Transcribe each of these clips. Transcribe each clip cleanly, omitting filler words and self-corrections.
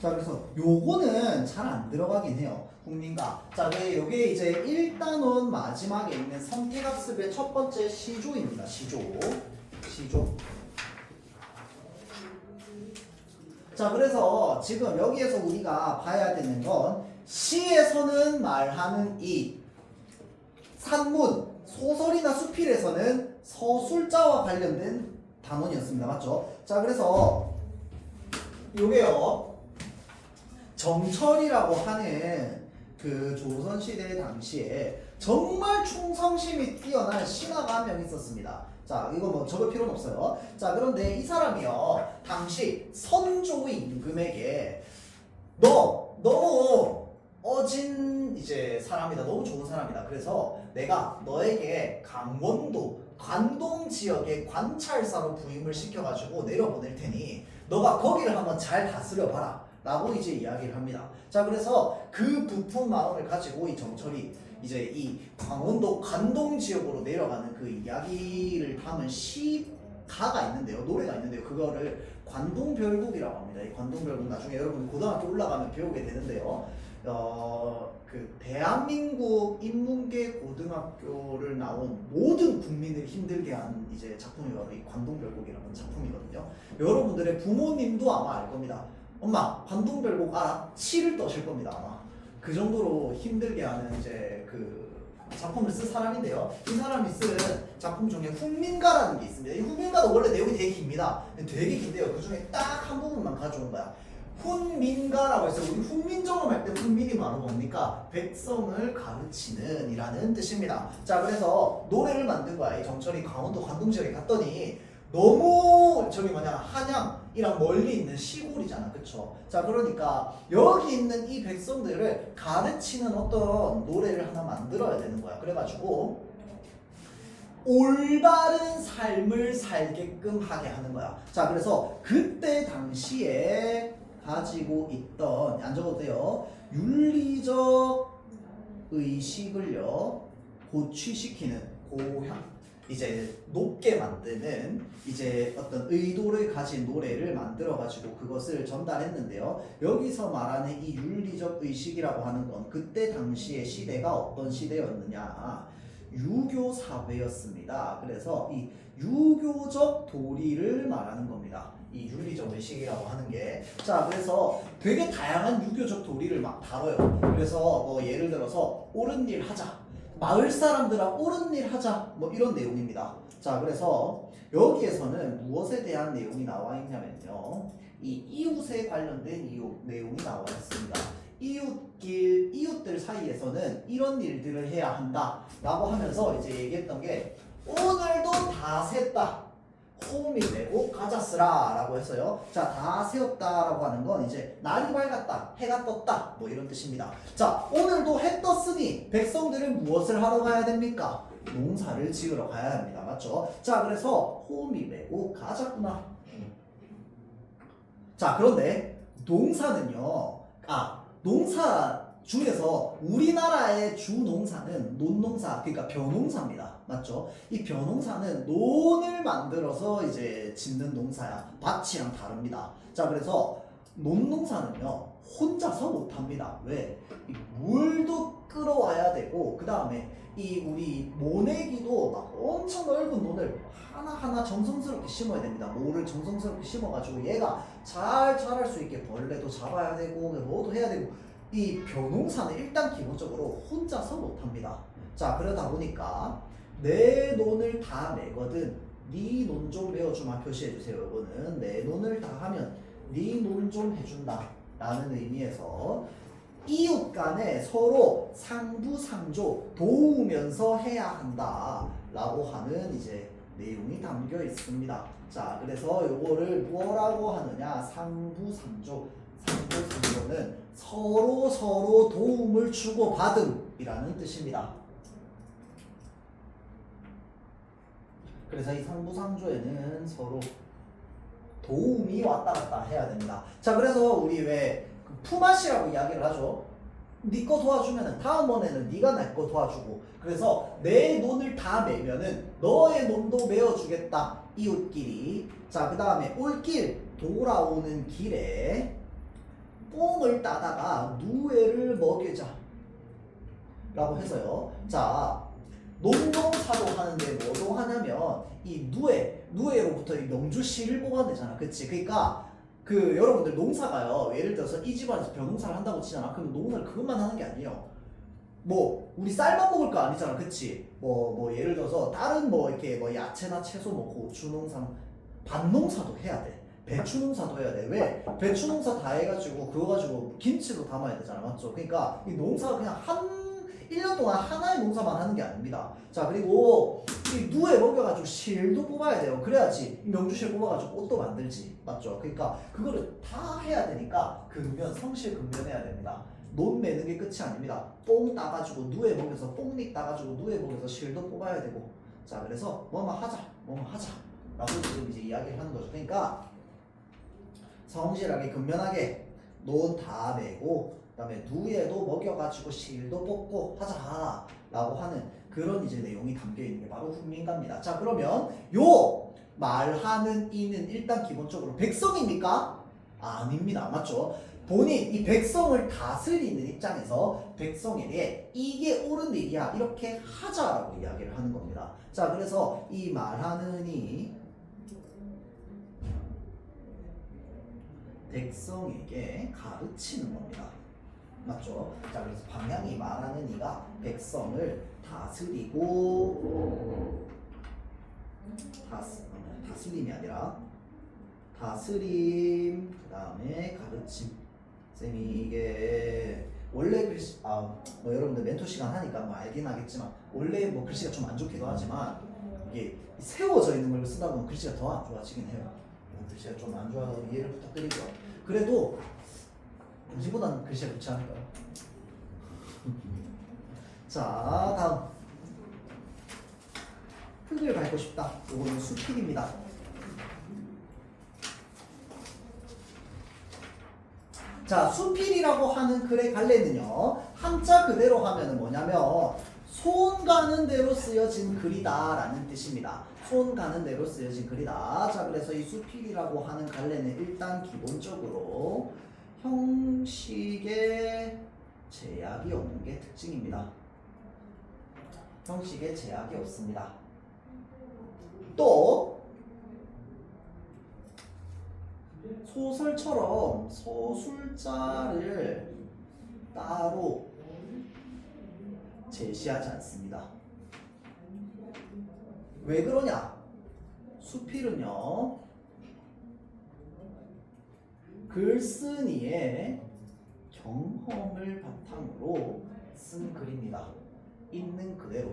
자, 그래서 요거는 잘 안 들어가긴 해요. 국민가. 자, 네, 요게 이제 1단원 마지막에 있는 선택학습의 첫 번째 시조입니다. 시조. 자, 그래서 지금 여기에서 우리가 봐야 되는 건 시에서는 말하는 이 산문, 소설이나 수필에서는 서술자와 관련된 단원이었습니다. 맞죠? 자, 그래서 요게요. 정철이라고 하는 그 조선시대 당시에 정말 충성심이 뛰어난 신하가 한 명 있었습니다. 자, 이거 뭐 적을 필요는 없어요. 자, 그런데 이 사람이요, 당시 선조 임금에게 너 너무 어진 이제 사람이다, 너무 좋은 사람이다. 그래서 내가 너에게 강원도 관동 지역의 관찰사로 부임을 시켜가지고 내려보낼 테니 너가 거기를 한번 잘 다스려 봐라. 라고 이제 이야기를 합니다. 자, 그래서 그 부푼 마음을 가지고 이 정철이 이제 이 강원도 관동 지역으로 내려가는 그 이야기를 담은 시가가 있는데요. 노래가 있는데요. 그거를 관동별곡이라고 합니다. 이 관동별곡 나중에 여러분 고등학교 올라가면 배우게 되는데요. 그 대한민국 인문계 고등학교를 나온 모든 국민을 힘들게 한 이제 작품이 바로 이 관동별곡이라는 작품이거든요. 여러분들의 부모님도 아마 알 겁니다. 엄마, 관동별곡 알아? 치를 떠실 겁니다, 아마. 그 정도로 힘들게 하는 이제 그 작품을 쓴 사람인데요. 이 사람이 쓴 작품 중에 훈민가라는 게 있습니다. 이 훈민가도 원래 내용이 되게 깁니다. 되게 긴데요. 그 중에 딱 한 부분만 가져온 거야. 훈민가라고 해서 우리 훈민정음 할 때 훈민이 바로 뭡니까? 백성을 가르치는 이라는 뜻입니다. 자, 그래서 노래를 만든 거야. 이 정철이 강원도 관동 지역에 갔더니 너무 저기 한양이랑 멀리 있는 시골이잖아, 그쵸? 자, 그러니까 여기 있는 이 백성들을 가르치는 어떤 노래를 하나 만들어야 되는 거야. 그래가지고 올바른 삶을 살게끔 하게 하는 거야. 자, 그래서 그때 당시에 가지고 있던, 안 적어도 돼요, 윤리적 의식을요 고취시키는 고향, 이제 높게 만드는 이제 어떤 의도를 가진 노래를 만들어 가지고 그것을 전달했는데요. 여기서 말하는 이 윤리적 의식이라고 하는 건 그때 당시의 시대가 어떤 시대였느냐, 유교 사회였습니다. 그래서 이 유교적 도리를 말하는 겁니다. 이 윤리적 의식이라고 하는 게. 자, 그래서 되게 다양한 유교적 도리를 막 다뤄요. 그래서 뭐 예를 들어서 옳은 일 하자, 마을 사람들아 옳은 일 하자, 뭐 이런 내용입니다. 자, 그래서 여기에서는 무엇에 대한 내용이 나와 있냐면요, 이 이웃에 관련된 내용이 나와 있습니다. 이웃들 사이에서는 이런 일들을 해야 한다 라고 하면서 이제 얘기했던 게, 오늘도 다 샜다, 호미 메고 가자스라 라고 했어요. 자, 다 세웠다 라고 하는 건 이제 날이 밝았다, 해가 떴다, 뭐 이런 뜻입니다. 자, 오늘도 해 떴으니 백성들은 무엇을 하러 가야 됩니까? 농사를 지으러 가야 합니다. 맞죠? 자, 그래서 호미 메고 가자꾸나. 자, 그런데 농사는요, 농사 중에서 우리나라의 주 농사는 논농사, 그러니까 벼농사입니다. 맞죠? 이 벼농사는 논을 만들어서 이제 짓는 농사야. 밭이랑 다릅니다. 자, 그래서 논농사는요 혼자서 못합니다. 왜? 이 물도 끌어와야 되고, 그 다음에 이 우리 모내기도 막 엄청 넓은 논을 하나하나 정성스럽게 심어야 됩니다. 모를 정성스럽게 심어가지고 얘가 잘 자랄 수 있게 벌레도 잡아야 되고 뭐도 해야 되고, 이 벼농사는 일단 기본적으로 혼자서 못합니다. 자, 그러다 보니까 내 논을 다 메거든 네 논 좀 메어주마 표시해주세요. 이거는 내 논을 다 하면 네 논 좀 해준다 라는 의미에서 이웃 간에 서로 상부상조 도우면서 해야 한다 라고 하는 이제 내용이 담겨 있습니다. 자, 그래서 요거를 뭐라고 하느냐, 상부상조. 상부상조는 서로 도움을 주고받음이라는 뜻입니다. 그래서 이 상부상조에는 서로 도움이 왔다 갔다 해야 됩니다. 자, 그래서 우리 왜 품앗이라고 이야기를 하죠. 네 거 도와주면은 다음번에는 네가 내 거 도와주고, 그래서 내 논을 다 메면은 너의 논도 메어주겠다, 이웃끼리. 자, 그 다음에 올길, 돌아오는 길에 뽕을 따다가 누에를 먹이자 라고 해서요. 자, 논동사도 하는데 뭐도 하냐면 이 누에로부터 이 명주시를 뽑아내잖아. 그치? 그러니까 그 여러분들 농사가요. 예를 들어서 이 집안에서 벼농사를 한다고 치잖아. 그럼 농사를 그것만 하는 게 아니에요. 뭐 우리 쌀만 먹을 거 아니잖아. 그치? 뭐 예를 들어서 다른 뭐 이렇게 뭐 야채나 채소 뭐 고추 농사 밭농사도 해야 돼. 배추 농사도 해야 돼. 왜? 배추 농사 다 해가지고 그거 가지고 김치도 담아야 되잖아. 맞죠? 그러니까 이 농사가 그냥 1년 동안 하나의 농사만 하는 게 아닙니다. 자, 그리고 이 누에 먹여가지고 실도 뽑아야 돼요. 그래야지 명주실 뽑아가지고 옷도 만들지. 맞죠? 그러니까 그거를 다 해야 되니까 성실 근면해야 됩니다. 논 매는 게 끝이 아닙니다. 뽕 따가지고 누에 먹여서 뽕잎 따가지고 누에 먹여서 실도 뽑아야 되고. 자, 그래서 뭐뭐 하자 라고 지금 이제 이야기를 하는 거죠. 그러니까 성실하게 근면하게 논 다 매고 그 다음에 누에도 먹여가지고 실도 뽑고 하자 라고 하는 그런 이제 내용이 담겨있는 게 바로 훈민가입니다. 자, 그러면 요 말하는 이는 일단 기본적으로 백성입니까? 아닙니다. 맞죠? 본인 이 백성을 다스리는 입장에서 백성에 대해 이게 옳은 일이야 이렇게 하자라고 이야기를 하는 겁니다. 자, 그래서 이 말하는 이 백성에게 가르치는 겁니다. 맞죠? 자, 그래서 방향이 말하는 이가 백성을 다스리고 다스림이 아니라 다스림 그 다음에 가르침. 쌤이 이게 원래 글씨 뭐 여러분들 멘토 시간 하니까 뭐 알긴 하겠지만 원래 뭐 글씨가 좀 안 좋기도 하지만 이게 세워져 있는 걸 쓰다 보면 글씨가 더 안 좋아지긴 해요. 글씨가 좀 안 좋아서 이해를 부탁드리고요. 그래도 당신보다는 글씨가 좋지 않을까요? 자, 다음 흙을 밟고 싶다. 이거는 수필입니다. 자, 수필이라고 하는 글의 갈래는요 한자 그대로 하면은 뭐냐면 손 가는 대로 쓰여진 글이다 라는 뜻입니다. 손 가는 대로 쓰여진 글이다. 자, 그래서 이 수필이라고 하는 갈래는 일단 기본적으로 형식에 제약이 없는 게 특징입니다. 형식에 제약이 없습니다. 또 소설처럼 서술자를 따로 제시하지 않습니다. 왜 그러냐? 수필은요 글쓴이의 경험을 바탕으로 쓴 글입니다. 있는 그대로.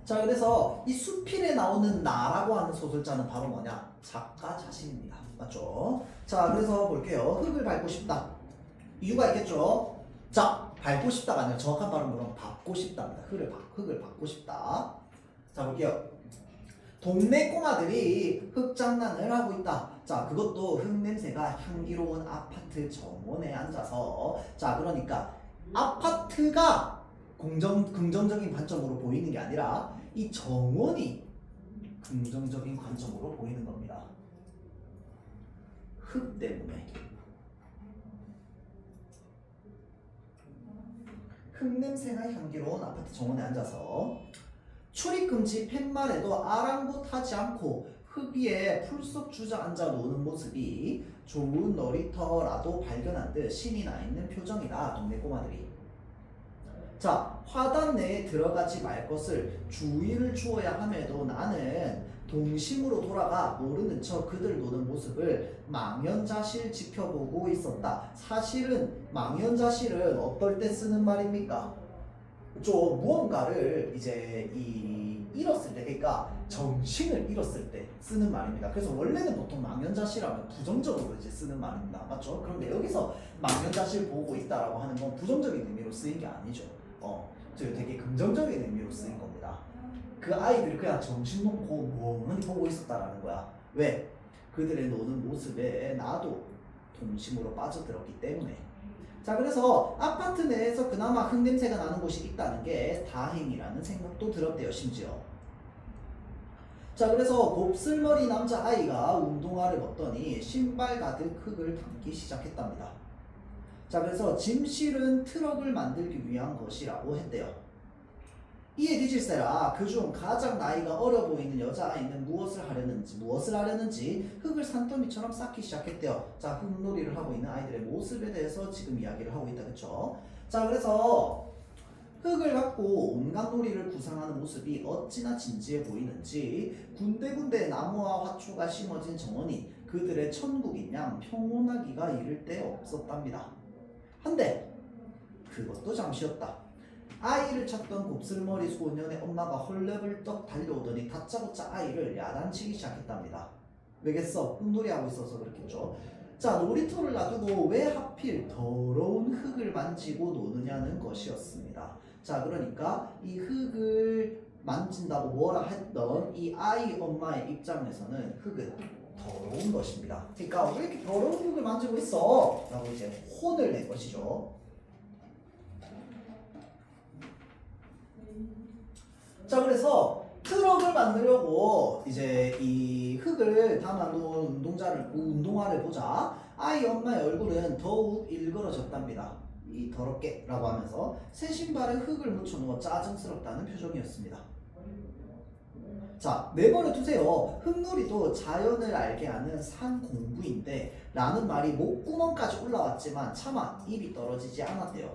자, 그래서 이 수필에 나오는 나라고 하는 소설자는 바로 뭐냐? 작가 자신입니다. 맞죠? 자, 그래서 볼게요. 흙을 밟고 싶다. 이유가 있겠죠? 자, 밟고 싶다가 아니라 정확한 발음으로는 밟고 싶답니다. 흙을 밟고 싶다. 자, 볼게요. 동네 꼬마들이 흙장난을 하고 있다. 자, 그것도 흙냄새가 향기로운 아파트 정원에 앉아서. 자, 그러니까 아파트가 긍정적인 관점으로 보이는 게 아니라 이 정원이 긍정적인 관점으로 보이는 겁니다. 흙 때문에. 흙냄새가 향기로운 아파트 정원에 앉아서 출입금지 팻말에도 아랑곳하지 않고 흙 위에 풀속 주저앉아 노는 모습이 좋은 놀이터라도 발견한 듯 신이 나 있는 표정이다. 동네 꼬마들이. 자, 화단 내에 들어가지 말 것을 주의를 주어야 함에도 나는 동심으로 돌아가 모르는 척 그들 노는 모습을 망연자실 지켜보고 있었다. 사실은 망연자실은 어떨 때 쓰는 말입니까? 좀 무언가를 이제 잃었을 때, 그러니까 정신을 잃었을 때 쓰는 말입니다. 그래서 원래는 보통 망연자실하면 부정적으로 이제 쓰는 말입니다. 맞죠? 그런데 여기서 망연자실 보고 있다라고 하는 건 부정적인 의미로 쓰인 게 아니죠. 되게 긍정적인 의미로 쓰인 겁니다. 그 아이들이 그냥 정신 놓고 멍하니 보고 있었다라는 거야. 왜? 그들의 노는 모습에 나도 동심으로 빠져들었기 때문에. 자, 그래서 아파트 내에서 그나마 흙냄새가 나는 곳이 있다는 게 다행이라는 생각도 들었대요, 심지어. 자, 그래서 곱슬머리 남자아이가 운동화를 벗더니 신발 가득 흙을 담기 시작했답니다. 자, 그래서 짐 실은 트럭을 만들기 위한 것이라고 했대요. 이에 뒤질세라 그중 가장 나이가 어려 보이는 여자아이는 무엇을 하려는지 흙을 산더미처럼 쌓기 시작했대요. 자, 흙놀이를 하고 있는 아이들의 모습에 대해서 지금 이야기를 하고 있다, 그쵸? 자, 그래서 흙을 갖고 온갖 놀이를 구상하는 모습이 어찌나 진지해 보이는지 군데군데 나무와 화초가 심어진 정원이 그들의 천국인 양 평온하기가 이를 데 없었답니다. 한데 그것도 잠시였다. 아이를 찾던 곱슬머리 소년의 엄마가 헐레벌떡 달려오더니 다짜고짜 아이를 야단치기 시작했답니다. 왜겠어? 흙놀이하고 있어서 그렇겠죠. 자, 놀이터를 놔두고 왜 하필 더러운 흙을 만지고 노느냐는 것이었습니다. 자, 그러니까 이 흙을 만진다고 뭐라 했던 이 아이 엄마의 입장에서는 흙은 더러운 것입니다. 그러니까 왜 이렇게 더러운 흙을 만지고 있어? 라고 이제 혼을 낸 것이죠. 자, 그래서 트럭을 만들려고 이제 이 흙을 담아놓은 운동화를 보자 아이 엄마의 얼굴은 더욱 일그러졌답니다. 이 더럽게 라고 하면서 새 신발에 흙을 묻혀놓아 짜증스럽다는 표정이었습니다. 자, 내버려 두세요. 흙놀이도 자연을 알게 하는 산 공부인데 라는 말이 목구멍까지 올라왔지만 차마 입이 떨어지지 않았대요.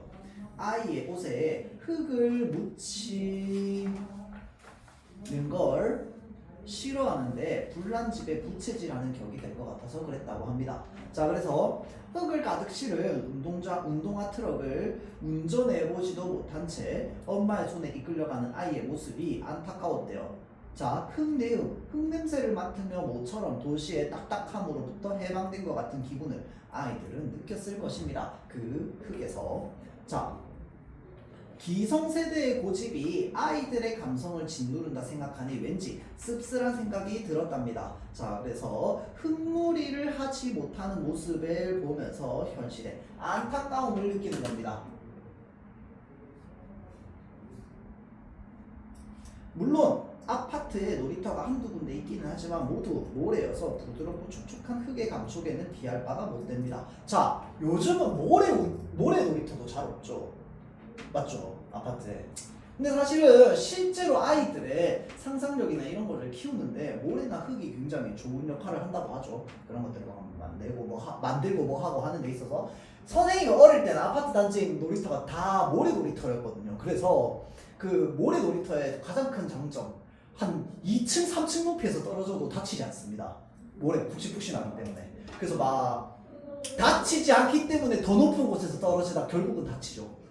아이의 옷에 흙을 묻히는 걸 싫어하는데 불난 집에 부채질하는 격이 될 것 같아서 그랬다고 합니다. 자, 그래서 흙을 가득 실은 운동화 트럭을 운전해보지도 못한 채 엄마의 손에 이끌려가는 아이의 모습이 안타까웠대요. 자, 흙냄새를 맡으며 모처럼 도시의 딱딱함으로부터 해방된 것 같은 기분을 아이들은 느꼈을 것입니다. 그 흙에서. 자, 기성세대의 고집이 아이들의 감성을 짓누른다 생각하니 왠지 씁쓸한 생각이 들었답니다. 자, 그래서 흙놀이를 하지 못하는 모습을 보면서 현실에 안타까움을 느끼는 겁니다. 물론 아파트에 놀이터가 한두 군데 있기는 하지만 모두 모래여서 부드럽고 촉촉한 흙의 감촉에는 비할 바가 못 됩니다. 자, 요즘은 모래 놀이터도 잘 없죠. 맞죠? 아파트에. 근데 사실은 실제로 아이들의 상상력이나 이런 거를 키우는데 모래나 흙이 굉장히 좋은 역할을 한다고 하죠. 그런 것들을 만들고 뭐 하고 하는 데 있어서 선생님이 어릴 때는 아파트 단지 놀이터가 다 모래 놀이터였거든요. 그래서 그 모래 놀이터의 가장 큰 장점, 한 2층, 3층 높이에서 떨어져도 다치지 않습니다. 모래 푹신푹신하기 때문에. 그래서 막 다치지 않기 때문에 더 높은 곳에서 떨어지다 결국은 다치죠.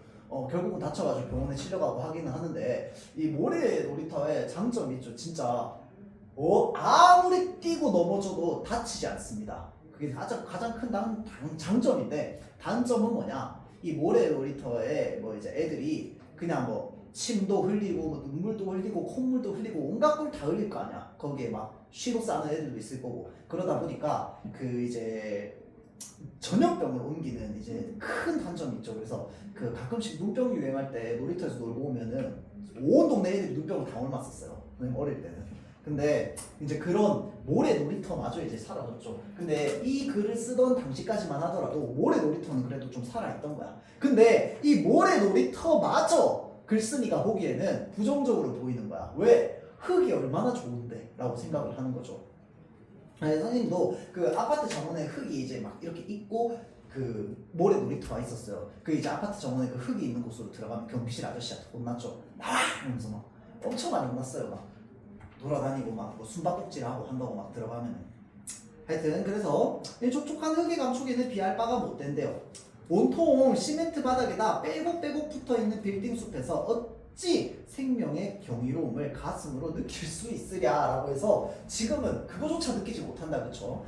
결국은 다쳐가지고 병원에 실려가고 하기는 하는데 이 모래 놀이터의 장점이 있죠. 진짜 아무리 뛰고 넘어져도 다치지 않습니다. 그게 가장 큰 장점인데 단점은 뭐냐? 이 모래 놀이터에 뭐 이제 애들이 그냥 뭐 침도 흘리고 뭐 눈물도 흘리고 콧물도 흘리고 온갖 걸 다 흘릴 거 아니야. 거기에 막 쉬로 싸는 애들도 있을 거고 그러다 보니까 그 이제 전염병을 옮기는 이제 큰 단점이 있죠. 그래서 그 가끔씩 눈병이 유행할 때 놀이터에서 놀고 오면은 온 동네 애들이 눈병을 다 옮았었어요. 어릴 때는. 근데 이제 그런 모래 놀이터마저 이제 사라졌죠. 근데 이 글을 쓰던 당시까지만 하더라도 모래 놀이터는 그래도 좀 살아있던 거야. 근데 이 모래 놀이터마저 글쓴이가 보기에는 부정적으로 보이는 거야. 왜? 흙이 얼마나 좋은데 라고 생각을 하는 거죠. 네, 선생님도 그 아파트 정원에 흙이 이제 막 이렇게 있고 그 모래 놀이터가 있었어요. 그 이제 아파트 정원에 그 흙이 있는 곳으로 들어가면 경비실 아저씨한테 혼났죠. 나와! 이러면서 막 엄청 많이 혼났어요. 막 돌아다니고 막 뭐 숨바꼭질하고 한다고 막 들어가면은. 하여튼 그래서 이 촉촉한 흙의 감촉에는 비할 바가 못 된대요. 온통 시멘트 바닥에다 빼곡빼곡 붙어있는 빌딩 숲에서 어찌 생명의 경이로움을 가슴으로 느낄 수 있으랴라고 해서 지금은 그거조차 느끼지 못한다. 그쵸?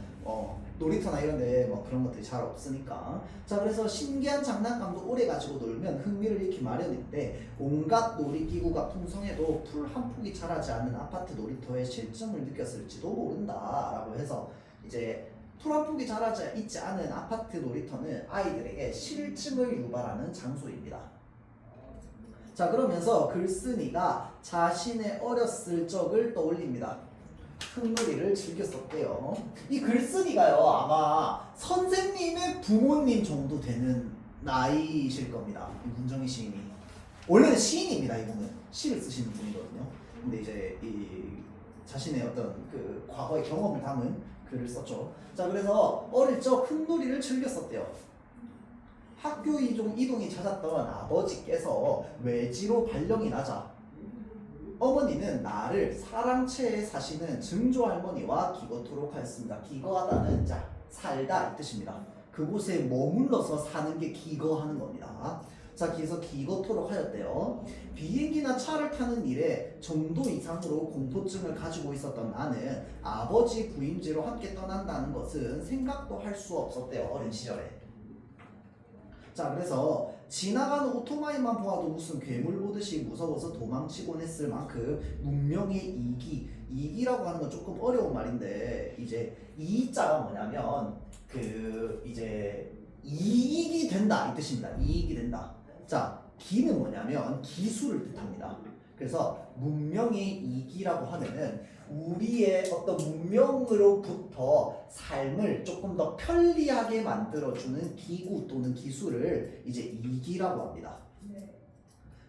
놀이터나 이런데 뭐 그런 것들이 잘 없으니까. 자, 그래서 신기한 장난감도 오래 가지고 놀면 흥미를 잃기 마련인데 온갖 놀이기구가 풍성해도 풀 한 폭이 자라지 않는 아파트 놀이터의 실증을 느꼈을지도 모른다라고 해서 이제 풀한폭이 자라지 있지 않은 아파트 놀이터는 아이들에게 실증을 유발하는 장소입니다. 자, 그러면서 글쓴이가 자신의 어렸을 적을 떠올립니다. 흙놀이를 즐겼었대요. 이 글쓴이가요, 아마 선생님의 부모님 정도 되는 나이실 겁니다. 이 문정희 시인이. 원래는 시인입니다. 이분은 시를 쓰시는 분이거든요. 근데 이제 이 자신의 어떤 그 과거의 경험을 담은 글을 썼죠. 자, 그래서 어릴 적 흙놀이를 즐겼었대요. 학교 이동이 잦았던 아버지께서 외지로 발령이 나자 어머니는 나를 사랑채에 사시는 증조 할머니와 기거토록 하였습니다. 기거하다는 자, 살다 이 뜻입니다. 그곳에 머물러서 사는 게 기거하는 겁니다. 자, 그래서 기거토록 하였대요. 비행기나 차를 타는 일에 정도 이상으로 공포증을 가지고 있었던 나는 아버지 부임제로 함께 떠난다는 것은 생각도 할 수 없었대요. 어린 시절에. 자, 그래서 지나가는 오토바이만 보아도 무슨 괴물 보듯이 무서워서 도망치곤 했을 만큼 문명의 이기라고 하는 건 조금 어려운 말인데, 이제 이자가 뭐냐면 그 이제 이익이 된다 이 뜻입니다. 이익이 된다. 자, 기는 뭐냐면 기술을 뜻합니다. 그래서 문명의 이기라고 하면은 우리의 어떤 문명으로부터 삶을 조금 더 편리하게 만들어주는 기구 또는 기술을 이제 이기라고 합니다.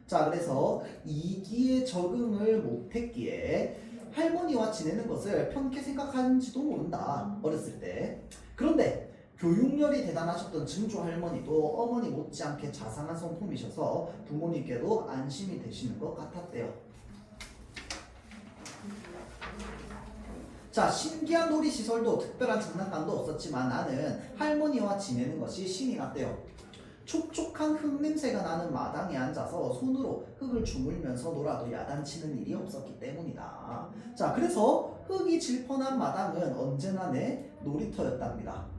자, 그래서 이기에 적응을 못했기에 할머니와 지내는 것을 편케 생각하는지도 모른다. 어렸을 때. 그런데 교육열이 대단하셨던 증조 할머니도 어머니 못지않게 자상한 성품이셔서 부모님께도 안심이 되시는 것 같았대요. 자, 신기한 놀이시설도 특별한 장난감도 없었지만 나는 할머니와 지내는 것이 신이 났대요. 촉촉한 흙 냄새가 나는 마당에 앉아서 손으로 흙을 주물면서 놀아도 야단치는 일이 없었기 때문이다. 자, 그래서 흙이 질펀한 마당은 언제나 내 놀이터였답니다.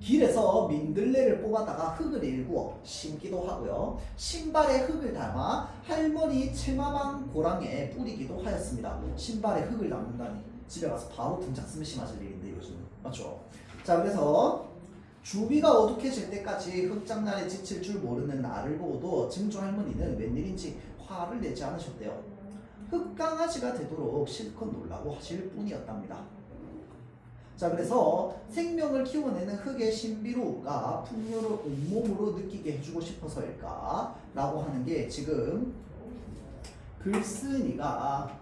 길에서 민들레를 뽑아다가 흙을 일구어 심기도 하고요. 신발에 흙을 담아 할머니 채마방 고랑에 뿌리기도 하였습니다. 신발에 흙을 담는다니 집에 가서 바로 등짝 스매시 맞을 일인데 요즘 맞죠? 자, 그래서 주위가 어둑해질 때까지 흙장난에 지칠 줄 모르는 나를 보고도 증조 할머니는 웬일인지 화를 내지 않으셨대요. 흙강아지가 되도록 실컷 놀라고 하실 뿐이었답니다. 자, 그래서 생명을 키워내는 흙의 신비로움과 풍요를 온몸으로 느끼게 해주고 싶어서일까? 라고 하는 게 지금 글쓴이가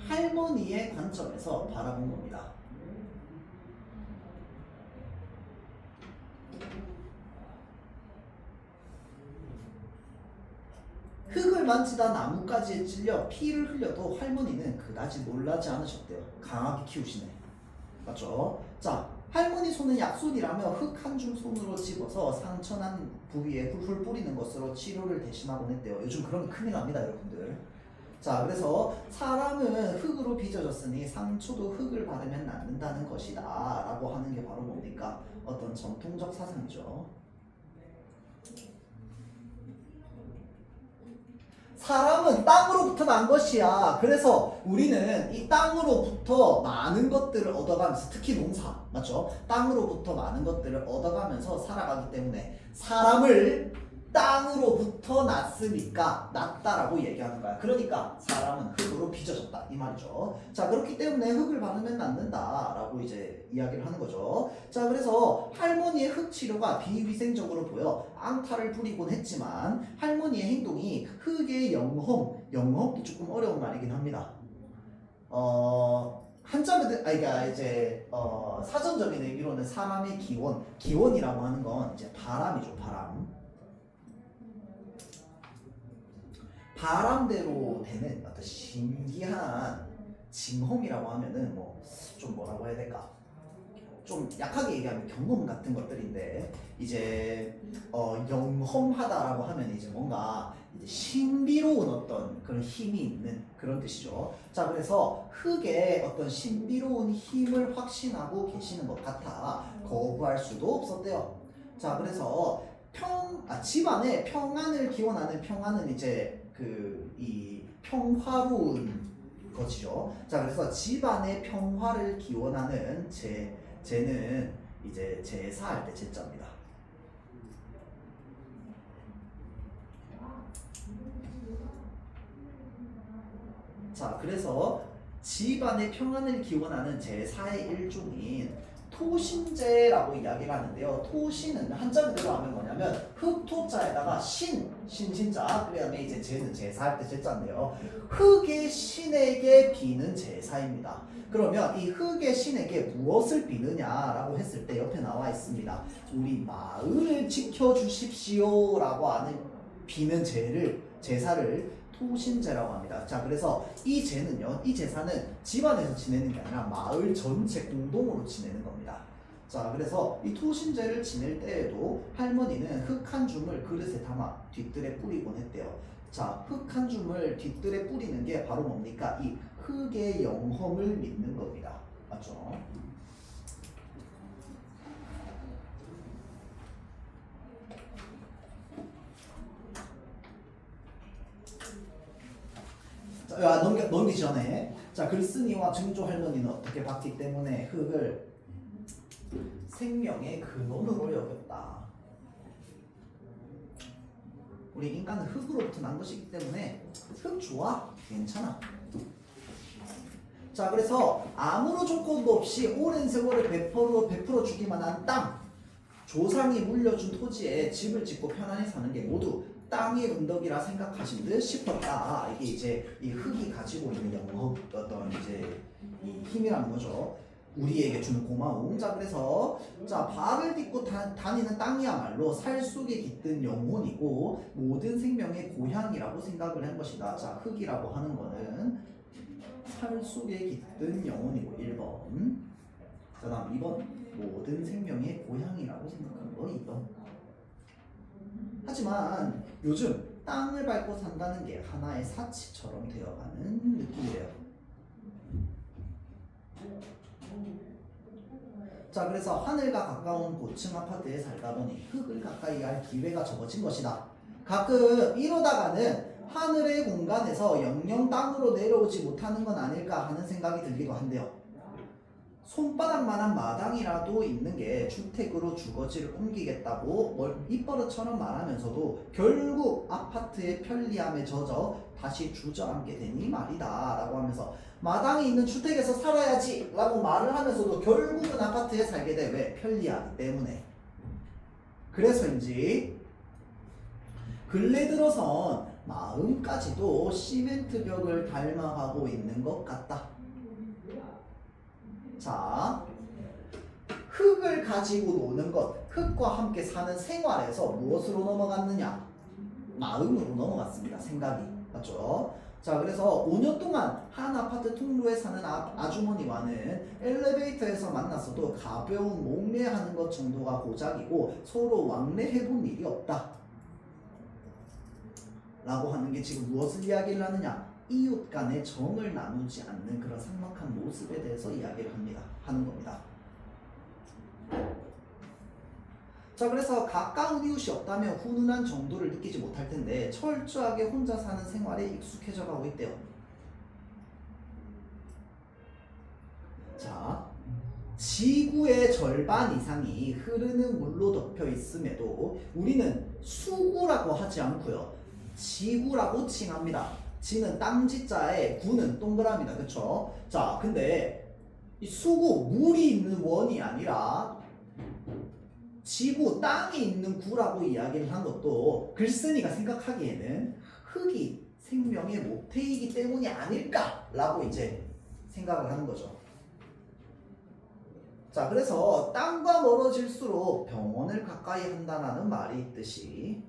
할머니의 관점에서 바라본 겁니다. 흙을 만지다 나뭇가지에 찔려 피를 흘려도 할머니는 그다지 놀라지 않으셨대요. 강하게 키우시네. 맞죠? 자, 할머니 손은 약손이라며 흙 한 줌 손으로 집어서 상처난 부위에 훌훌 뿌리는 것으로 치료를 대신하곤 했대요. 요즘 그러면 큰일 납니다, 여러분들. 자, 그래서 사람은 흙으로 빚어졌으니 상처도 흙을 바르면 낫는다는 것이다 라고 하는 게 바로 뭡니까? 어떤 전통적 사상이죠. 사람은 땅으로부터 난 것이야. 그래서 우리는 이 땅으로부터 많은 것들을 얻어가면서, 특히 농사, 맞죠? 땅으로부터 많은 것들을 얻어가면서 살아가기 때문에 사람을 땅으로부터 났으니까 낫다라고 얘기하는 거야. 그러니까 사람은 흙으로 빚어졌다 이 말이죠. 자, 그렇기 때문에 흙을 바르면 낫는다라고 이제 이야기를 하는 거죠. 자, 그래서 할머니의 흙 치료가 비위생적으로 보여 앙탈을 부리곤 했지만 할머니의 행동이 흙의 영험이 조금 어려운 말이긴 합니다. 한자로 그러니까 이제 사전적인 의미로는 사람의 기원이라고 하는 건 이제 바람이죠. 바람대로 되는 어떤 신기한 징험이라고 하면은 좀 뭐라고 해야 될까? 좀 약하게 얘기하면 경험 같은 것들인데 이제 영험하다라고 하면 이제 뭔가 이제 신비로운 어떤 그런 힘이 있는 그런 뜻이죠. 자, 그래서 흙에 어떤 신비로운 힘을 확신하고 계시는 것 같아 거부할 수도 없었대요. 자, 그래서 집안에 평안을 기원하는 평안은 이제 이 평화로운 거지죠. 자, 그래서 집안의 평화를 기원하는 제는 이제 제사할 때 제자입니다. 자, 그래서 집안의 평안을 기원하는 제사의 일종인 토신제라고 이야기를 하는데요. 토신은 한자 그대로 하면 뭐냐면 흑토자에다가 신자, 그 다음에 이제 제는 제사할 때 제자인데요. 흑의 신에게 비는 제사입니다. 그러면 이 흑의 신에게 무엇을 비느냐라고 했을 때 옆에 나와 있습니다. 우리 마을을 지켜주십시오 라고 하는 비는 제사를 토신제라고 합니다. 자, 그래서 이 제는요, 이 제사는 집안에서 지내는 게 아니라 마을 전체 공동으로 지내는 겁니다. 자, 그래서 이 토신제를 지낼 때에도 할머니는 흙 한 줌을 그릇에 담아 뒤뜰에 뿌리곤 했대요. 자, 흙 한 줌을 뒤뜰에 뿌리는 게 바로 뭡니까? 이 흙의 영험을 믿는 겁니다. 맞죠? 자, 넘기기 전에 자, 글쓴이와 증조 할머니는 어떻게 봤기 때문에 흙을 생명의 근원으로 여겼다. 우리 인간은 흙으로부터 난 것이기 때문에 흙 좋아, 괜찮아. 자, 그래서 아무런 조건도 없이 오랜 세월을 베풀어 주기만 한 땅, 조상이 물려준 토지에 집을 짓고 편안히 사는 게 모두 땅의 은덕이라 생각하신 듯 싶었다. 이게 이제 이 흙이 가지고 있는 영업 어떤 이제 이 힘이라는 거죠. 우리에게 주는 고마움. 자, 그래서 자, 발을 딛고 다니는 땅이야말로 살 속에 깃든 영혼이고 모든 생명의 고향이라고 생각을 한 것이다. 자, 흙이라고 하는 거는 살 속에 깃든 영혼이고 1번. 자, 다음 2번. 모든 생명의 고향이라고 생각하는 거 2번. 하지만 요즘 땅을 밟고 산다는 게 하나의 사치처럼 되어가는 느낌이래요. 자, 그래서 하늘과 가까운 고층 아파트에 살다 보니 흙을 가까이 할 기회가 적어진 것이다. 가끔 이러다가는 하늘의 공간에서 영영 땅으로 내려오지 못하는 건 아닐까 하는 생각이 들기도 한데요. 손바닥만한 마당이라도 있는 게 주택으로 주거지를 옮기겠다고 입버릇처럼 말하면서도 결국 아파트의 편리함에 젖어 다시 주저앉게 되니 말이다 라고 하면서 마당이 있는 주택에서 살아야지 라고 말을 하면서도 결국은 아파트에 살게 돼. 왜? 편리하기 때문에. 그래서인지 근래 들어선 마음까지도 시멘트 벽을 닮아가고 있는 것 같다. 자, 흙을 가지고 노는 것, 흙과 함께 사는 생활에서 무엇으로 넘어갔느냐? 마음으로 넘어갔습니다. 생각이. 맞죠? 자, 그래서 5년 동안 한 아파트 통로에 사는 아주머니와는 엘리베이터에서 만났어도 가벼운 목례하는 것 정도가 고작이고 서로 왕래해본 일이 없다. 라고 하는 게 지금 무엇을 이야기를 하느냐? 이웃 간의 정을 나누지 않는 그런 삭막한 모습에 대해서 이야기를 하는 겁니다. 자, 그래서 가까운 이웃이 없다면 훈훈한 정도를 느끼지 못할 텐데 철저하게 혼자 사는 생활에 익숙해져 가고 있대요. 자, 지구의 절반 이상이 흐르는 물로 덮여 있음에도 우리는 수구라고 하지 않고요. 지구라고 칭합니다. 지는 땅지자에 구는 동그라미다. 그쵸? 자, 근데 이 수구, 물이 있는 원이 아니라 지구, 땅이 있는 구라고 이야기를 한 것도 글쓴이가 생각하기에는 흙이 생명의 모태이기 때문이 아닐까라고 이제 생각을 하는 거죠. 자, 그래서 땅과 멀어질수록 병원을 가까이 한다는 말이 있듯이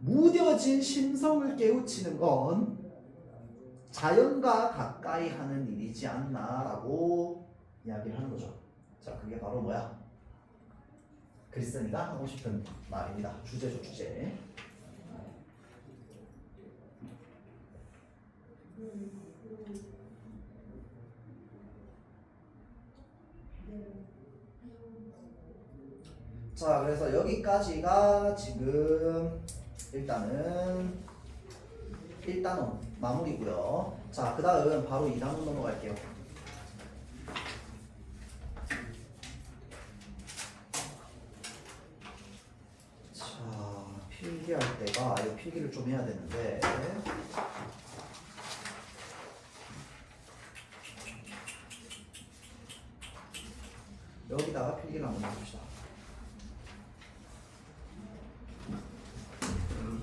무뎌진 심성을 깨우치는 건 자연과 가까이 하는 일이지 않나라고 이야기를 하는 거죠. 자, 그게 바로 뭐야? 글쓴이가 하고 싶은 말입니다. 주제죠, 주제. 자, 그래서 여기까지가 지금 일단은 1단원 마무리고요. 자, 그 다음 바로 2단원 넘어갈게요. 자, 필기할 때가 이 필기를 좀 해야 되는데 여기다가 필기를 한번 해봅시다.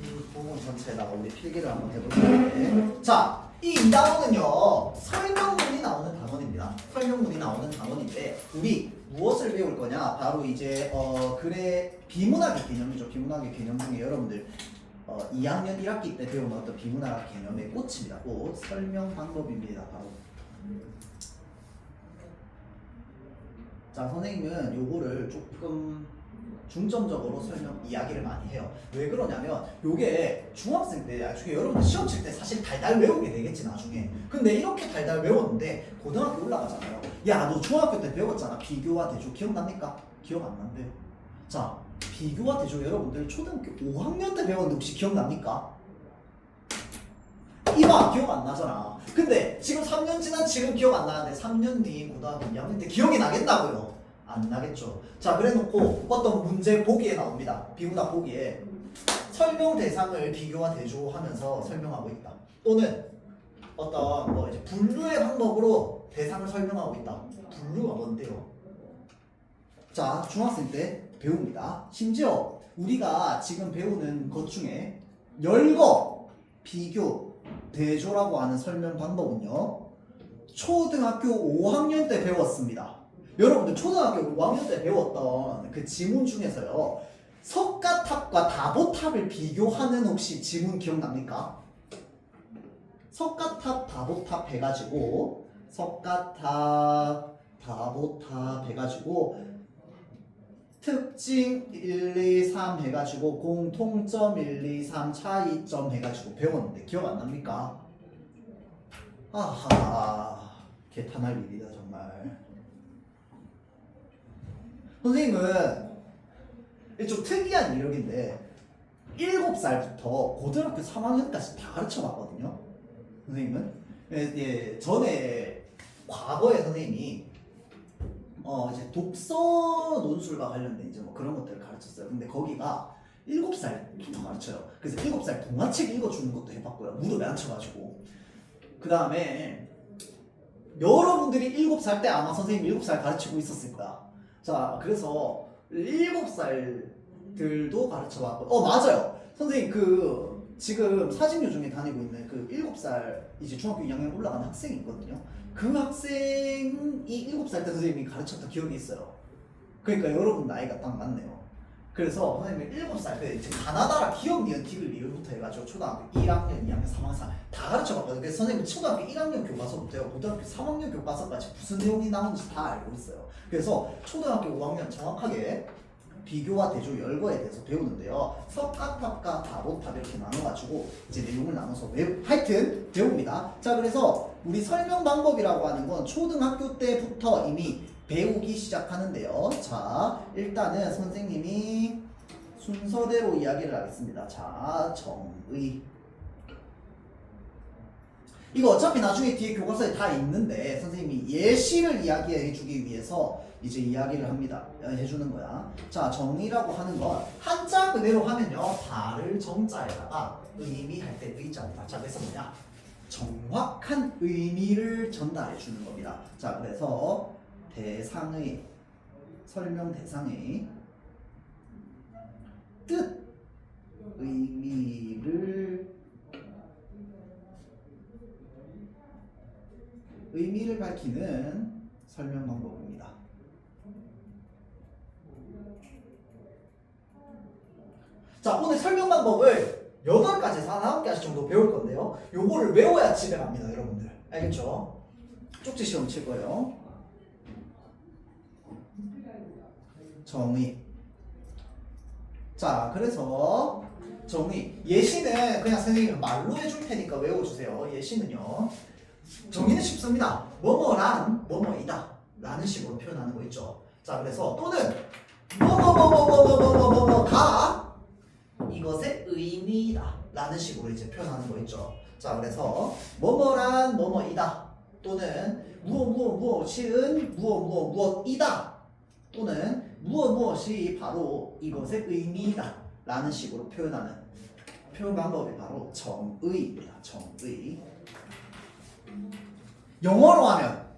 이 부분 전체에다가 우리 필기를 한번 해볼 텐데, 자, 이 2단원은요 설명문이 나오는 단원입니다. 설명문이 나오는 단원인데 우리 무엇을 배울 거냐? 바로 이제 글의 비문학의 개념이죠. 비문학의 개념 중에 여러분들 2학년 1학기 때 배운 어떤 비문학 개념의 꽃입니다. 꽃 설명 방법입니다. 바로. 자, 선생님은 요거를 조금 중점적으로 이야기를 많이 해요. 왜 그러냐면 요게 중학생 때 나중에 여러분들 시험 칠 때 사실 달달 외우게 되겠지 나중에. 근데 이렇게 달달 외웠는데 고등학교 올라가잖아요. 야, 너 중학교 때 배웠잖아. 비교와 대조 기억납니까? 기억 안 난대요. 자, 비교와 대조 여러분들 초등학교 5학년 때 배웠는데 혹시 기억납니까? 이봐, 기억 안 나잖아. 근데 지금 3년 지난 지금 기억 안 나는데 3년 뒤 고등학교 2학년 때 기억이 나겠다고요? 안 나겠죠. 자, 그래 놓고 어떤 문제 보기에 나옵니다. 비문학 보기에 설명 대상을 비교와 대조하면서 설명하고 있다. 또는 어떤 뭐 이제 분류의 방법으로 대상을 설명하고 있다. 분류가 뭔데요? 자, 중학생 때 배웁니다. 심지어 우리가 지금 배우는 것 중에 열거 비교 대조라고 하는 설명 방법은요 초등학교 5학년 때 배웠습니다. 여러분들 초등학교 5학년 때 배웠던 그 지문 중에서요 석가탑과 다보탑을 비교하는 혹시 지문 기억납니까? 석가탑 다보탑 해가지고 석가탑 다보탑 해가지고 특징 1, 2, 3 해가지고 공통점 1, 2, 3 차이점 해가지고 배웠는데 기억 안 납니까? 아하, 개탄할 일이다 정말. 선생님은 좀 특이한 이력인데 7살부터 고등학교 3학년까지 다 가르쳐봤거든요. 선생님은 예, 전에 과거에 선생님이 이제 독서 논술과 관련된 이제 뭐 그런 것들을 가르쳤어요. 근데 거기가 7살부터 가르쳐요. 그래서 7살 동화책 읽어주는 것도 해봤고요. 무릎에 앉혀가지고. 그 다음에 여러분들이 7살 때 아마 선생님 7살 가르치고 있었을 거야. 자, 그래서 7살들도 가르쳐봤고, 맞아요. 선생님 지금 사진요 중에 다니고 있는 그 7살 이제 중학교 2학년 올라가는 학생이 있거든요. 그 학생이 7살 때 선생님이 가르쳤던 기억이 있어요. 그러니까 여러분 나이가 딱 맞네요. 그래서 선생님이 7살 때 이제 가나다라 기억 니은 티글 리을부터 해가지고 초등학교 1학년, 2학년, 3학년 다 가르쳐봤거든요. 그래서 선생님이 초등학교 1학년 교과서부터 고등학교 3학년 교과서까지 무슨 내용이 나오는지 다 알고 있어요. 그래서 초등학교 5학년 정확하게 비교와 대조 열거에 대해서 배우는데요. 석가탑과 다보탑 이렇게 나눠가지고 이제 내용을 나눠서 하여튼 배웁니다. 자, 그래서 우리 설명 방법이라고 하는 건 초등학교 때부터 이미 배우기 시작하는데요. 자, 일단은 선생님이 순서대로 이야기를 하겠습니다. 자, 정의. 이거 어차피 나중에 뒤에 교과서에 다 있는데 선생님이 예시를 이야기해주기 위해서 이제 이야기를 합니다. 해주는 거야. 자, 정의라고 하는 건 한자 그대로 하면요. 발을 정자에다가 의미할 때 의자입니다. 자, 그래서 뭐냐? 정확한 의미를 전달해 주는 겁니다. 자, 그래서 대상의 설명 대상의 뜻 의미를 밝히는 설명 방법입니다. 자, 오늘 설명 방법을 8가지에서 9가지 정도 배울 건데요. 요거를 외워야 집에 갑니다, 여러분들. 알겠죠? 쪽지 시험 칠 거예요. 정의. 자, 그래서 정의. 예시는 그냥 선생님이 말로 해줄 테니까 외워주세요. 예시는요. 정의는 쉽습니다. 뭐뭐란 뭐뭐이다 라는 식으로 표현하는 거 있죠. 자, 그래서 또는 뭐뭐뭐뭐뭐뭐뭐뭐가 이것의 의미이다 라는 식으로 이제 표현하는 거 있죠. 자, 그래서 뭐뭐란 뭐뭐이다 또는 무엇이 무엇이다 또는 무엇이 바로 이것의 의미이다 라는 식으로 표현하는 표현 방법이 바로 정의입니다. 정의. 영어로 하면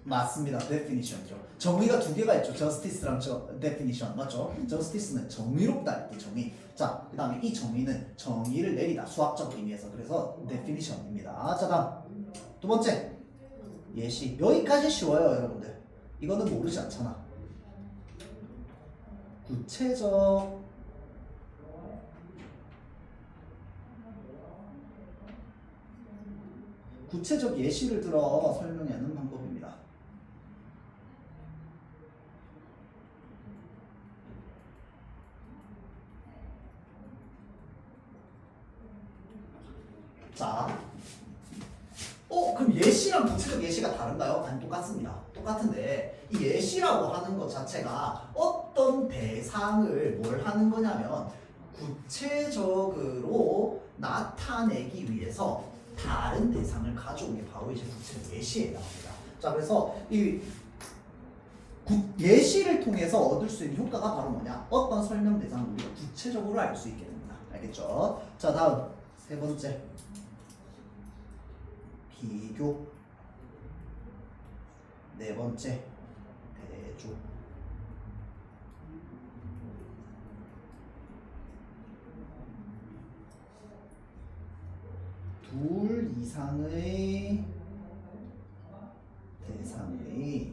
맞습니다. definition이죠. 정의가 두 개가 있죠. justice랑 definition 맞죠? justice는 정의롭다 이 정의. 자, 그 다음에 이 정의는 정의를 내리다 수학적 의미에서 그래서 definition입니다. 자, 다음 두 번째 예시. 여기까지 쉬워요, 여러분들. 이거는 모르지 않잖아. 구체적 예시를 들어 설명하는 방법입니다. 자, 그럼 예시랑 구체적 예시가 다른가요? 아니, 똑같습니다. 똑같은데 이 예시라고 하는 것 자체가 어떤 대상을 뭘 하는 거냐면 구체적으로 나타내기 위해서 다른 대상을 가져온 게 바로 이제 구체적 예시에 나옵니다. 자, 그래서 이 예시를 통해서 얻을 수 있는 효과가 바로 뭐냐? 어떤 설명 대상을 우리가 구체적으로 알 수 있게 됩니다. 알겠죠? 자, 다음 세 번째 비교. 네 번째 대조. 둘 이상의 대상의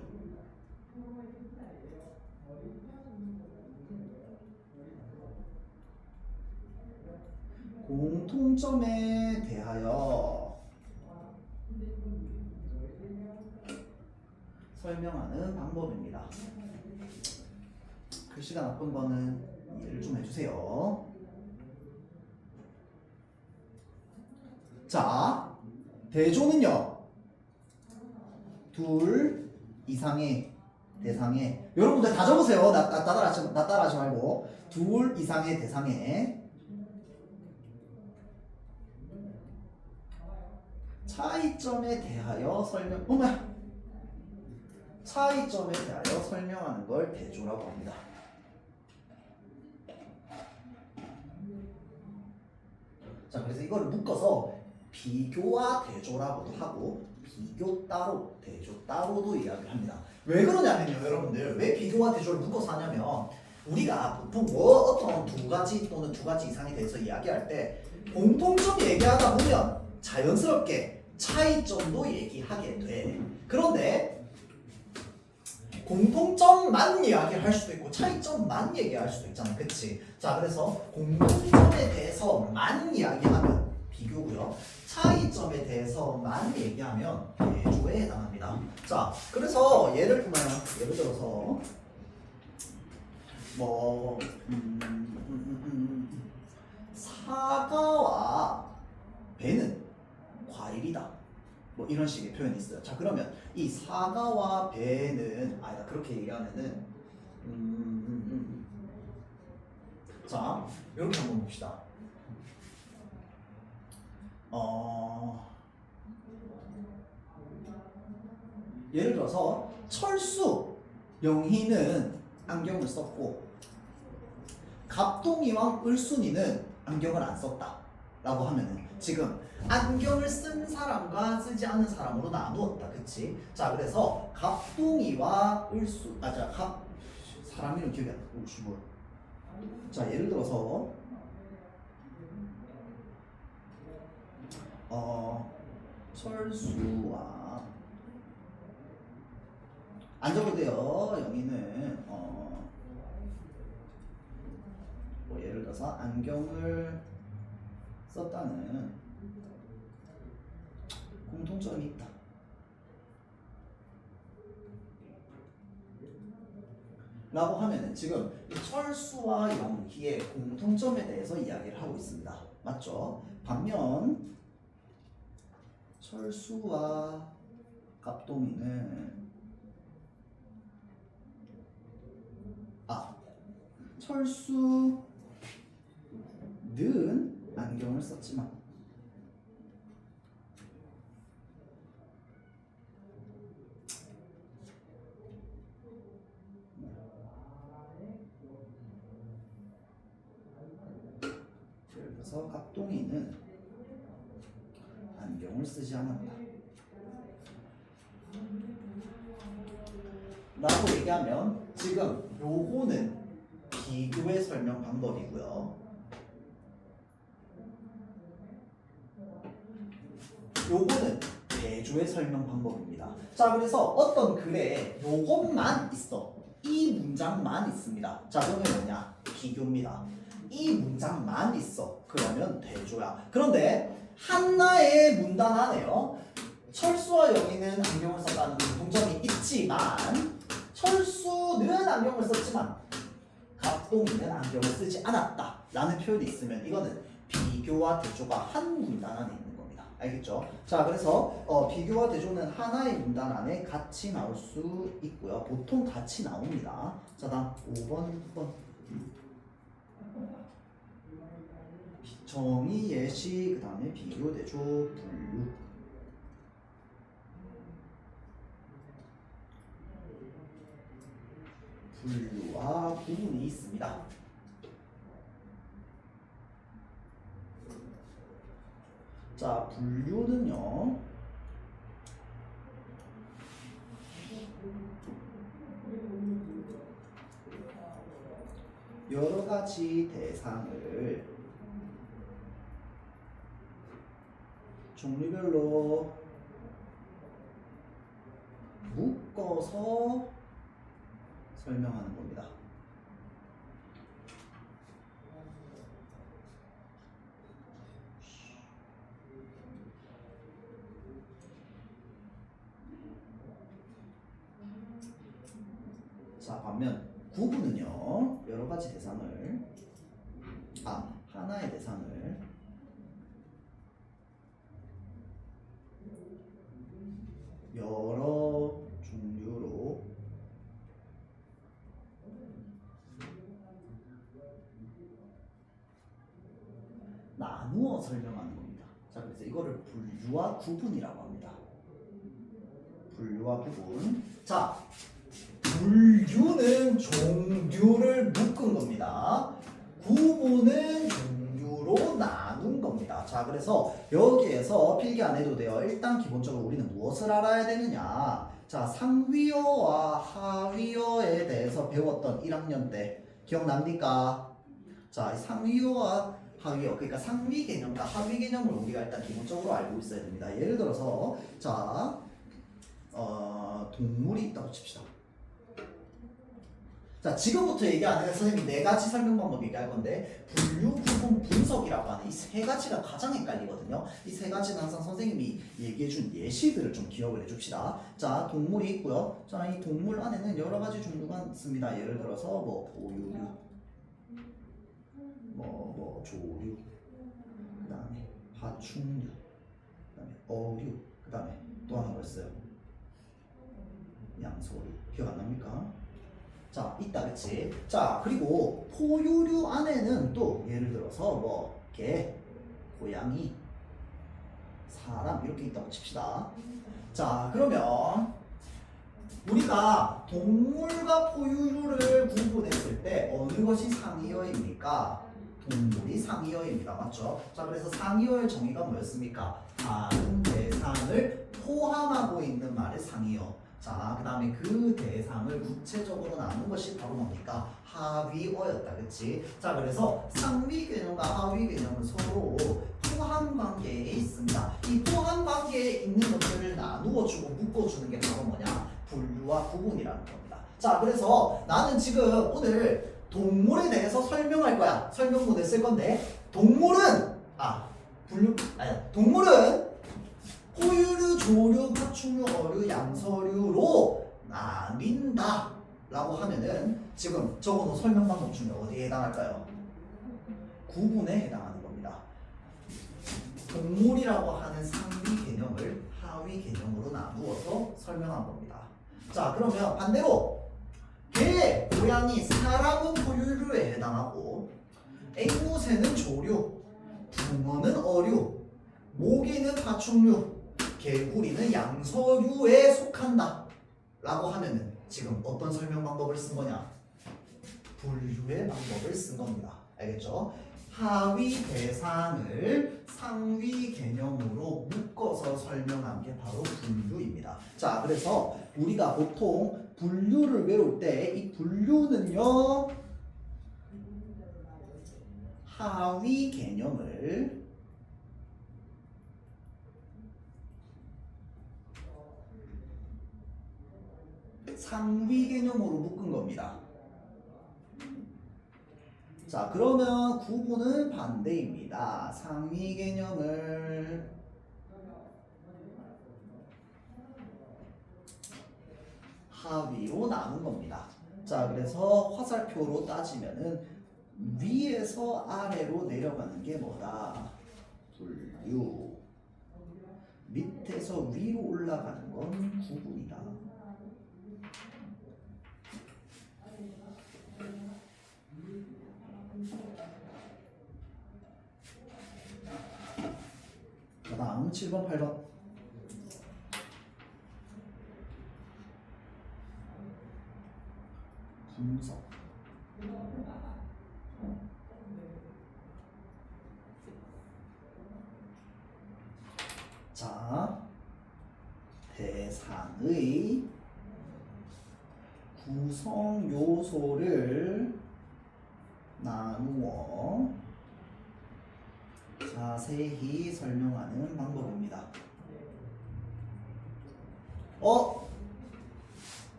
공통점에 대하여 설명하는 방법입니다. 글씨가 나쁜 거는 이해를 좀 해주세요. 자, 대조는요, 둘 이상의 대상에, 여러분들 다 적으세요. 나 따라하지 말고. 둘 이상의 대상에 차이점에 대하여 차이점에 대하여 설명하는 걸 대조라고 합니다. 자, 그래서 이거를 묶어서 비교와 대조라고도 하고 비교 따로, 대조 따로도 이야기를 합니다. 왜 그러냐면요, 여러분들. 왜 비교와 대조를 묶어서 하냐면 우리가 보통 어떤 두 가지 또는 두 가지 이상에 대해서 이야기할 때 공통점 얘기하다 보면 자연스럽게 차이점도 얘기하게 돼. 그런데 공통점만 이야기할 수도 있고 차이점만 얘기할 수도 있잖아, 그치? 자, 그래서 공통점에 대해서만 이야기하면 비교고요, 차이점에 대해서만 얘기하면 대조에 해당합니다. 자, 그래서 예를 들어서 뭐 사과와 배는 과일이다, 뭐 이런 식의 표현이 있어요. 자, 그러면 이 사과와 배는 아니다 그렇게 얘기하면은 자, 이렇게 한번 봅시다. 예를 들어서 철수, 영희는 안경을 썼고 갑동이와 을순이는 안경을 안 썼다 라고 하면은 지금 안경을 쓴 사람과 쓰지 않은 사람으로 나누었다, 그치? 자, 그래서 갑동이와 사람 이름 기억이 안 나. 자, 예를 들어서 철수와 안 적어도 돼요. 영희는 뭐 예를 들어서 안경을 썼다는 공통점이 있다 라고 하면은 지금 철수와 영희의 공통점에 대해서 이야기를 하고 있습니다. 맞죠? 반면 철수와 갑동이는 철수는 안경을 썼지만 예를 들어서 각동이는 안경을 쓰지 않았다 라고 얘기하면 지금 요거는 비교의 설명 방법이고요. 요거는 대조의 설명 방법입니다. 자, 그래서 어떤 글에 요것만 있어. 이 문장만 있습니다. 자, 그러면 뭐냐? 비교입니다. 이 문장만 있어. 그러면 대조야. 그런데 하나의 문단 안에요. 철수와 영희는 안경을 썼다는 공통점이 있지만 철수는 안경을 썼지만 각동이는 안경을 쓰지 않았다 라는 표현이 있으면 이거는 비교와 대조가 한 문단 안에 있는 겁니다. 알겠죠? 자, 그래서 비교와 대조는 하나의 문단 안에 같이 나올 수 있고요. 보통 같이 나옵니다. 자, 다음 5번 6번 정의, 예시, 그 다음에 비교, 대조, 분류. 분류와 구분이 있습니다. 자, 분류는요. 여러 가지 대상을 종류별로 묶어서 설명하는 겁니다. 자, 반면 구분은요, 여러 가지 대상을, 하나의 대상을 여러 종류로 나누어 설명하는 겁니다. 자, 그래서 이거를 분류와 구분이라고 합니다. 분류와 구분. 자, 분류는 종류를 묶은 겁니다. 구분은 종류로 나눈 겁니다. 자, 그래서 여기에서 필기 안 해도 돼요. 일단 기본적으로 우리는 무엇을 알아야 되느냐. 자, 상위어와 하위어에 대해서 배웠던 1학년 때 기억납니까? 자, 상위어와 하위어, 그러니까 상위 개념과 하위 개념을 우리가 일단 기본적으로 알고 있어야 됩니다. 예를 들어서 자, 동물이 있다고 칩시다. 자, 지금부터 얘기 안 해서 선생님이 4가지 설명 방법 얘기할 건데 분류, 구분, 분석이라고 하는 이 3가지가 가장 헷갈리거든요. 이 3가지는 항상 선생님이 얘기해준 예시들을 좀 기억을 해줍시다. 자, 동물이 있고요. 자, 이 동물 안에는 여러 가지 종류가 있습니다. 예를 들어서 포유류, 조류, 그 다음에 파충류, 그 다음에 어류, 그 다음에 또 하나 있어요. 양서류. 기억 안 납니까? 자, 있다, 그치? 자, 그리고 포유류 안에는 또 예를 들어서 개, 고양이, 사람 이렇게 있다고 칩시다. 자, 그러면 우리가 동물과 포유류를 구분했을 때 어느 것이 상위어입니까? 동물이 상위어입니다. 맞죠? 자, 그래서 상위어의 정의가 뭐였습니까? 다른 대상을 포함하고 있는 말의 상위어. 자, 그 다음에 그 대상을 구체적으로 나눈 것이 바로 뭡니까? 하위어였다. 그치? 자, 그래서 상위 개념과 하위 개념은 서로 포함 관계에 있습니다. 이 포함 관계에 있는 것들을 나누어주고 묶어주는 게 바로 뭐냐? 분류와 구분이라는 겁니다. 자, 그래서 나는 지금 오늘 동물에 대해서 설명할 거야. 설명문을 쓸 건데, 동물은 포유류, 조류, 파충류, 어류, 양서류로 나뉜다 라고 하면은 지금 적어놓은 설명 방법 중에 어디에 해당할까요? 구분에 해당하는 겁니다. 동물이라고 하는 상위 개념을 하위 개념으로 나누어서 설명한 겁니다. 자, 그러면 반대로 개, 고양이, 사람은 포유류에 해당하고 앵무새는 조류, 붕어는 어류, 모기는 파충류, 개구리는 양서류에 속한다 라고 하면은 지금 어떤 설명 방법을 쓴 거냐? 분류의 방법을 쓴 겁니다. 알겠죠? 하위 대상을 상위 개념으로 묶어서 설명한 게 바로 분류입니다. 자, 그래서 우리가 보통 분류를 외울 때 이 분류는요, 하위 개념을 상위 개념으로 묶은 겁니다. 자, 그러면 구분은 반대입니다. 상위 개념을 하위로 나눈 겁니다. 자, 그래서 화살표로 따지면은 위에서 아래로 내려가는 게 뭐다? 분류. 밑에서 위로 올라가는 건 구분이다. 자, 다음 7번, 8번. 분석. 자, 대상의 구성 요소를 나누어 자세히 설명하는 방법입니다.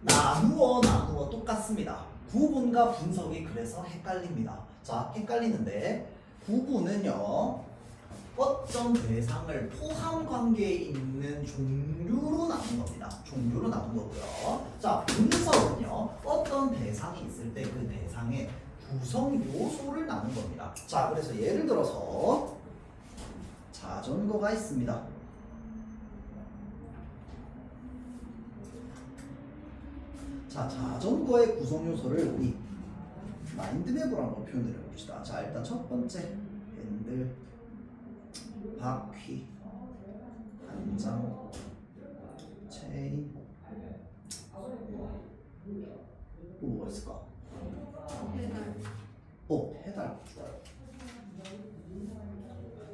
나누어 똑같습니다. 구분과 분석이 그래서 헷갈립니다. 자, 헷갈리는데 구분은요, 어떤 대상을 포함 관계에 있는 종류로 나눈 겁니다. 종류로 나눈 거고요. 자, 분석은요, 어떤 대상이 있을 때 그 대상의 구성 요소를 나눈 겁니다. 자, 그래서 예를 들어서 자전거가 있습니다. 자, 자전거의 구성 요소를 우리 마인드맵으로 한번 표현을 해봅시다. 자, 일단 첫 번째 핸들, 바퀴, 안장, 체인, 또 뭐가 있을까? 페달. 좋아요.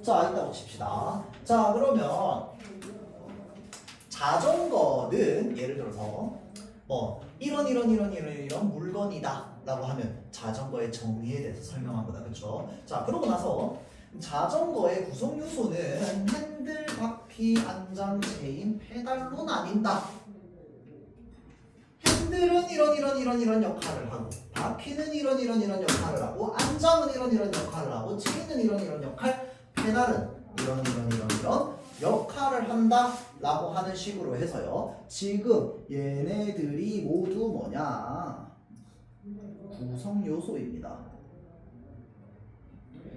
자, 이따 붙입시다. 자, 그러면 자전거는 예를 들어서 이런 물건이다 라고 하면 자전거의 정의에 대해서 설명한 거다. 그쵸? 자, 그러고 나서 자전거의 구성 요소는 핸들, 바퀴, 안장, 체인, 페달로 나뉜다. 핸들은 이런 역할을 하고, 바퀴는 이런 역할을 하고, 안장은 이런 역할을 하고, 체인은 이런 역할, 페달은 이런 역할을 한다 라고 하는 식으로 해서요, 지금 얘네들이 모두 뭐냐? 구성 요소입니다.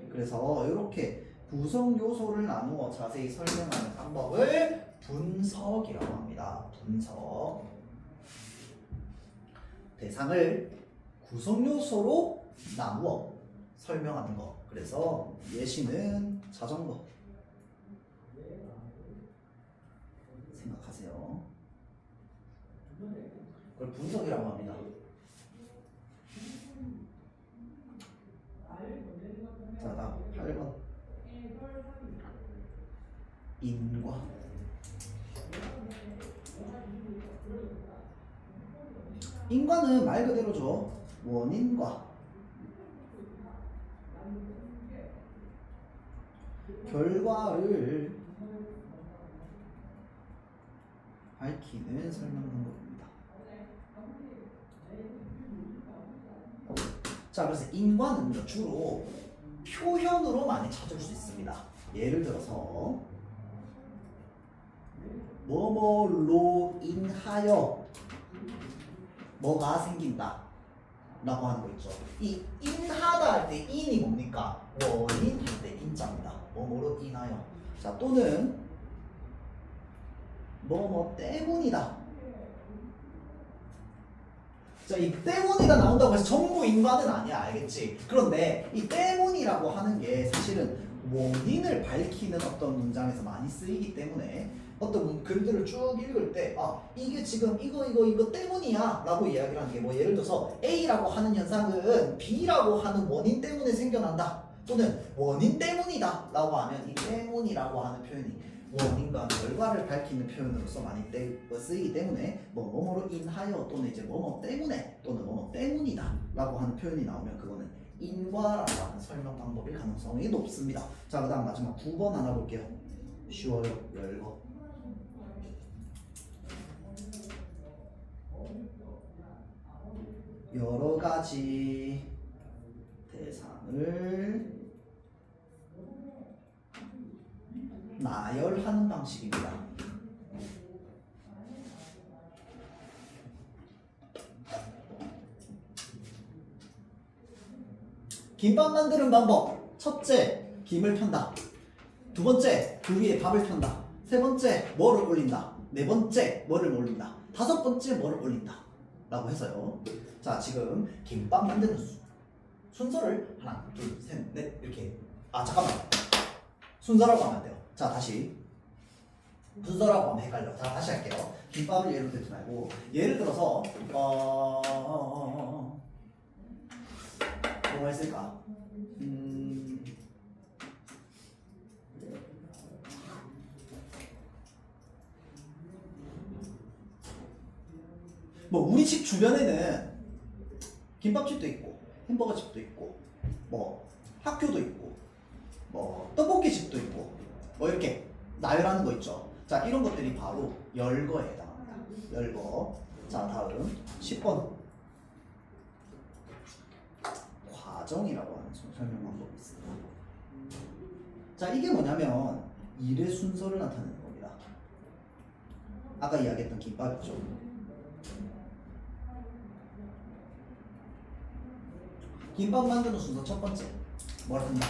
그래서 이렇게 구성 요소를 나누어 자세히 설명하는 방법을 분석이라고 합니다. 분석. 대상을 구성 요소로 나누어 설명하는 거. 그래서 예시는 자전거. 생각하세요. 그걸 분석이라고 합니다. 자, 다음 8번. 인과. 인과는 말 그대로죠. 원인과 결과를 밝히는 설명 방법입니다. 자, 그래서 인과는요, 주로 표현으로 많이 찾을 수 있습니다. 예를 들어서 뭐뭐로 인하여 뭐가 생긴다 라고 하는 거 있죠. 이 인하다 할 때 인이 뭡니까? 원인 할 때 인자입니다. 뭐뭐로 인하여. 자, 또는 뭐뭐 때문이다. 자, 이 때문이가 나온다고 해서 전부 인과는 아니야. 알겠지? 그런데 이 때문이라고 하는 게 사실은 원인을 밝히는 어떤 문장에서 많이 쓰이기 때문에 어떤 글들을 쭉 읽을 때 이게 지금 이거 때문이야 라고 이야기를 하는 게 뭐 예를 들어서 A라고 하는 현상은 B라고 하는 원인 때문에 생겨난다 또는 원인 때문이다 라고 하면 이 때문이라고 하는 표현이 원인과 결과를 밝히는 표현으로서 많이 쓰이기 때문에 뭐뭐로 인하여 또는 이제 뭐뭐 때문에 또는 뭐뭐 때문이다 라고 하는 표현이 나오면 그거는 인과라고 하는 설명 방법일 가능성이 높습니다. 자, 그 다음 마지막 9번 하나 볼게요. 쉬워요. 열거. 여러 가지 대상을 나열하는 방식입니다. 김밥 만드는 방법. 첫째, 김을 편다. 두 번째, 그 위에 밥을 편다. 세 번째, 뭐를 올린다. 네 번째, 뭐를 올린다. 다섯 번째, 뭐를 올린다. 라고 해서요. 자, 지금 김밥 만드는 순서를 하나, 둘, 셋, 넷 이렇게. 잠깐만. 순서라고 하면 안 돼요. 자, 다시. 순서라고 하면 헷갈려. 자, 다시 할게요. 김밥을 예로 들지 말고 예를 들어서 뭐가 있을까? 뭐 우리 집 주변에는 김밥집도 있고 햄버거집도 있고 뭐 학교도 있고 뭐 떡볶이집도 있고 뭐 이렇게 나열하는 거 있죠. 자, 이런 것들이 바로 열거에 해당합니다. 열거. 자, 다음 10번 과정이라고 하는 설명 방법이 있습니다. 자, 이게 뭐냐면 일의 순서를 나타내는 겁니다. 아까 이야기했던 김밥 있죠. 김밥 만드는 순서 첫 번째 뭘 한다.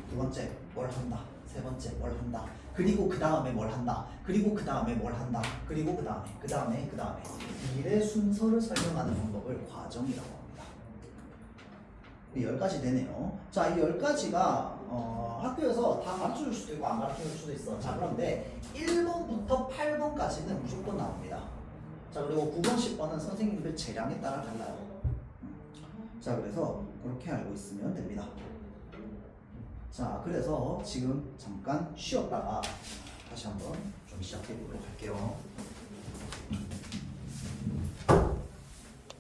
두 번째 뭘 한다. 세 번째 뭘 한다. 그리고 그 다음에 뭘 한다. 그리고 그 다음에 뭘 한다. 그리고 그 다음에 일의 순서를 설명하는 방법을 과정이라고 합니다. 10가지 되네요. 자, 이 10가지가 학교에서 다 가르쳐 줄 수도 있고 안 가르쳐 줄 수도 있어. 자, 그런데 1번부터 8번까지는 무조건 나옵니다. 자, 그리고 9번, 10번은 선생님들 재량에 따라 달라요. 자, 그래서 그렇게 알고 있으면 됩니다. 자, 그래서 지금 잠깐 쉬었다가 다시 한번 좀 시작해 보도록 할게요.